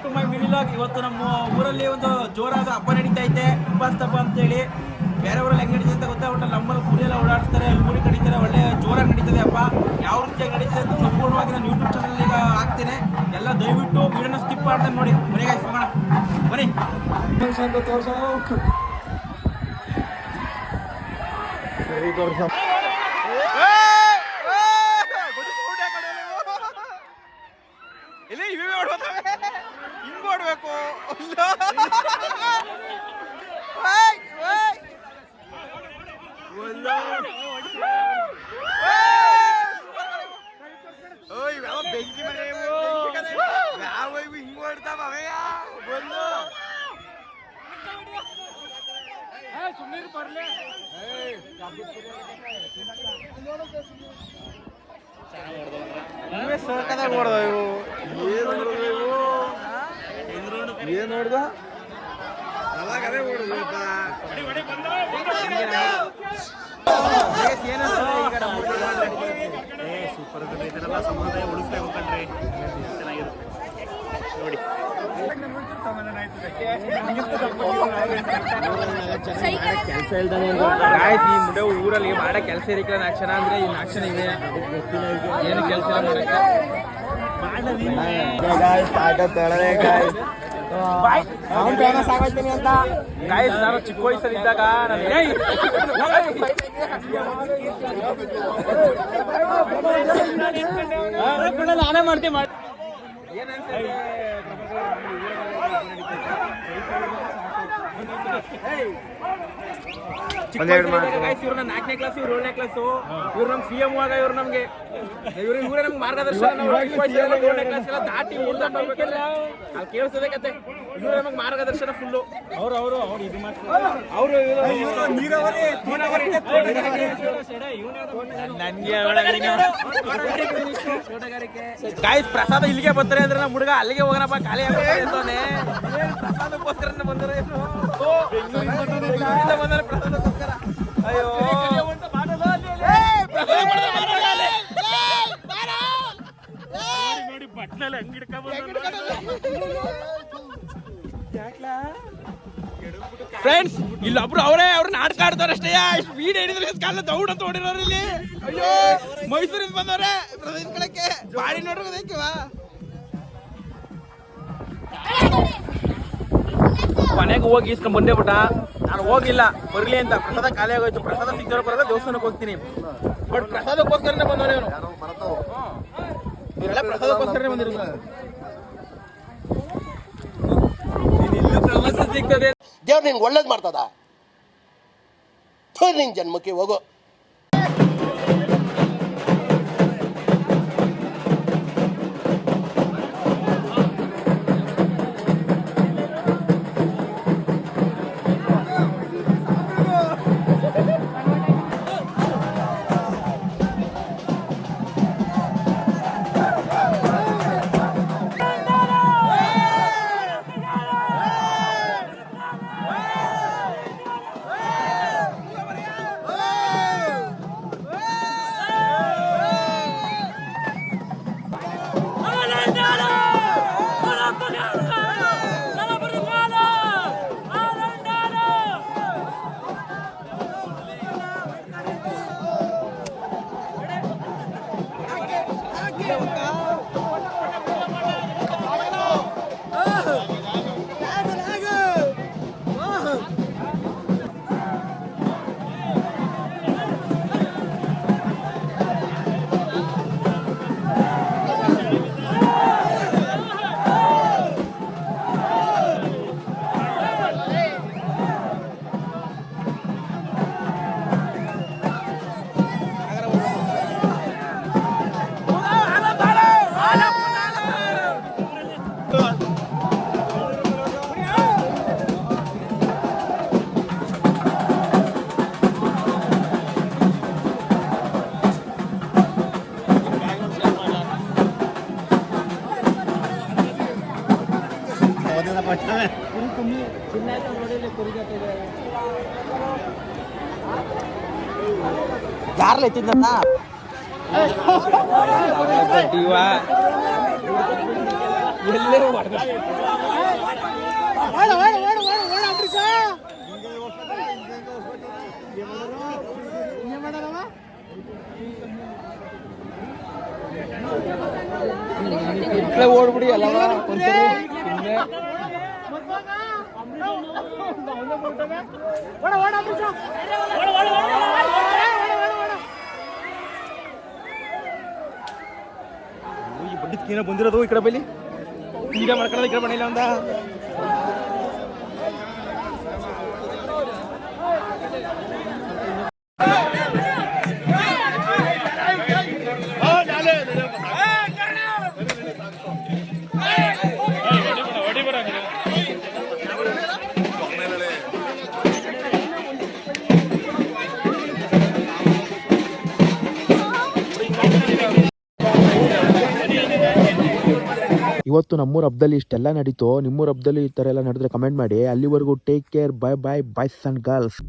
To my ಮಿನಿಲಾಗ್. ಇವತ್ತು ನಮ್ಮ ಊರಲ್ಲಿ ಒಂದು ಜೋರಾದ ಹಬ್ಬ ನಡೀತಾ ಐತೆ, ಉಪಾಸ್ತಬ್ಬ ಅಂತೇಳಿ. ಬೇರೆ ಊರಲ್ಲಿ ಹೆಂಗೆ ನಡೀತದೆ ಅಂತ ಗೊತ್ತಾಗ್ಬಿಟ್ಟು ನಮ್ಮಲ್ಲಿ ಪುರಿಯೆಲ್ಲ ಓಡಾಡ್ತಾರೆ, ಊರಿ ಕಡಿತಾರೆ, ಒಳ್ಳೆ ಜೋರಾಗಿ ನಡೀತದೆ ಹಬ್ಬ. ಯಾವ ರೀತಿಯಾಗಿ ನಡೀತದೆ ಅಂತ ಸಂಪೂರ್ಣವಾಗಿ ನಾನು ಯೂಟ್ಯೂಬ್ ಚಾನಲ್ ಈಗ ಹಾಕ್ತೇನೆ. ಎಲ್ಲ ದಯವಿಟ್ಟು ವಿಡಿಯೋನ ಸ್ಕಿಪ್ ಮಾಡ್ತಾರೆ ನೋಡಿ. ಮನೆಗೆ ಹೋಗೋಣ ಬನ್ನಿ. ಇಲ್ಲ ಇವೇ ಓಡ್ಬೋದವೆ, ಹಿಂಗ್ ಓಡ್ಬೇಕು. ಇವೆಲ್ಲ ಬೆಂಕಿ ಮನೆ ಯಾವ ಹಿಂಗ್ ಓಡ್ತಾವ ಅವಯ್ಯ ಬಂದು ಸುಮ್ಮನೆ ಬರ್ಲಿ. ಸೋಕದಾಗ ಓಡ್ದ ಇವು. ಏನ್ ನೋಡ್ದ ಅವಾಗ ಅದೇ ಓಡುದಪ್ಪ. ಸೂಪರ್ ಇದನ್ನೆಲ್ಲ ಸಮುದಾಯ ಉಳಿಸ್ಬೇಕು ಕಂಡ್ರಿ, ಚೆನ್ನಾಗಿರುತ್ತೆ ನೋಡಿ. ಕೆಲಸ ಇಲ್ದಾನೆ ಈ ಮುಂದೆ ಊರಲ್ಲಿ ಮಾಡೋ ಕೆಲಸ ಇರಲಿಲ್ಲ. ನಾಕ್ಷಣ ಅಂದ್ರೆ ಈ ನಾಕ್ಷಣ ಇದೆ, ಏನು ಕೆಲಸ ಇಲ್ಲ ಮಾಡಕ್ಕೆ. ಸಾಗೋಯ್ತೀನಿ ಅಂತ ಗಾಯ್ಸ್, ನಾನು ಚಿಕ್ಕ ವಯಸ್ಸಲ್ಲಿ ಇದ್ದಾಗ ನಾನೇ ಮಾಡ್ತೀನಿ. ಇವ್ರನ್ನ 4ನೇ ಕ್ಲಾಸ್, ಇವ್ರು 7ನೇ ಕ್ಲಾಸು. ಇವ್ರು ನಮ್ CM ಆಗ ಇವ್ರು ನಮ್ಗೆ ಇವರೇ ನಮ್ಗೆ ಮಾರ್ಗದರ್ಶನ. 7ನೇ ಕ್ಲಾಸ್ ಎಲ್ಲ ದಾಟಿ ಮುರ್ದಾಟ ಹೋಗ್ಬೇಕಂದ್ರೆ ಅಲ್ಲಿ ಕೇಳಿಸ್ತದೆ ಕತೆ. ಇವ್ರು ನಮಗೆ ಮಾರ್ಗದರ್ಶನ ಫುಲ್ಲು. ಅವರು ಇದು ಗಾಯ್ಸ್, ಪ್ರಸಾದ ಇಲ್ಲಿಗೆ ಬರ್ತಾರೆ ಅಂದ್ರೆ ನಮ್ಮ ಹುಡುಗ ಅಲ್ಲಿಗೆ ಹೋಗೋಣಪ್ಪ, ಖಾಲಿ ಆಗ್ತಾನೆ. ಪ್ರಸಾದಕ್ಕೋಸ್ಕರ ಬಂದರೆ ಪ್ರಸಾದಕ್ಕೋಸ್ಕರ. ಅಯ್ಯೋ ನೋಡಿ ಬಟ್ಲಲ್ಲಿ ಹಂಗಿಡ್ಕ ಫ್ರೆಂಡ್ಸ್, ಇಲ್ಲೊಬ್ರು ಅವ್ರು ನಾಟಕ ಆಡ್ತಾರ ಅಷ್ಟೇ. ಸ್ಪೀಡ್ ಹಿಡಿದ್ರೆ ಕಾಲ ದೌಡ್ ಅಂತ ಹೊಡಿರೋರು ಇಲ್ಲಿ. ಅಯ್ಯೋ, ಮೈಸೂರಿಂದ ಬಂದವ್ರೆ ಪ್ರದರ್ಶನಕ್ಕೆ ಬಾಡಿ ನೋಡ್ರಿವಾ. ಮನೆಗೆ ಹೋಗಿ ಇಸ್ಕೊಂಡ್ ಬಂದೇ ಬಿಟ್ಟ. ನಾನು ಹೋಗಿಲ್ಲ, ಬರ್ಲಿ ಅಂತ. ಪ್ರಸಾದ ಖಾಲಿ ಆಗೋಯ್ತು. ಪ್ರಸಾದ ಸಿಗ್ತಾರೋ ಬರೋದ ದೇವಸ್ಥಾನಕ್ಕೆ ಹೋಗ್ತೀನಿ. ಬಟ್ ಪ್ರಸಾದಕ್ಕೋಸ್ಕರನೇ ಬಂದವನೇ ಅವನು. ಇವರೆಲ್ಲ ಪ್ರಸಾದಕ್ಕೋಸ್ಕರನೇ ಬಂದಿರೋದು. ಪ್ರವಾಸ ಸಿಗ್ತದೆ, ದೇವ್ರು ನಿನ್ಗೆ ಒಳ್ಳೇದು ಮಾಡ್ತದ. ನಿನ್ ಜನ್ಮಕ್ಕೆ ಹೋಗೋ. ಯಾರ್ಲ ಎತ್ತಿದ್ದ ಓಡ್ಬಿಡಿ ಅಲ್ಲ ಬಂದಿದ್ಕೇನೋ ಬಂದಿರೋದು ಈ ಕಡೆ ಬೈಲಿ ಈಗ ಮಾಡ್ಕೊಳ್ಳೋದು ಈ ಕಡೆ ಬಣ್ಣಿಲ್ಲ ಒಂದ ಇವತ್ತು ನಮ್ಮೂರ ಹಬ್ಬದಲ್ಲಿ ಇಷ್ಟೆಲ್ಲ ನಡೀತು. ನಿಮ್ಮೂರ ಹಬ್ಬದಲ್ಲಿ ಈ ಥರ ಎಲ್ಲ ನಡೆದ್ರೆ ಕಮೆಂಟ್ ಮಾಡಿ. ಅಲ್ಲಿವರೆಗೂ take care, by boys and girls.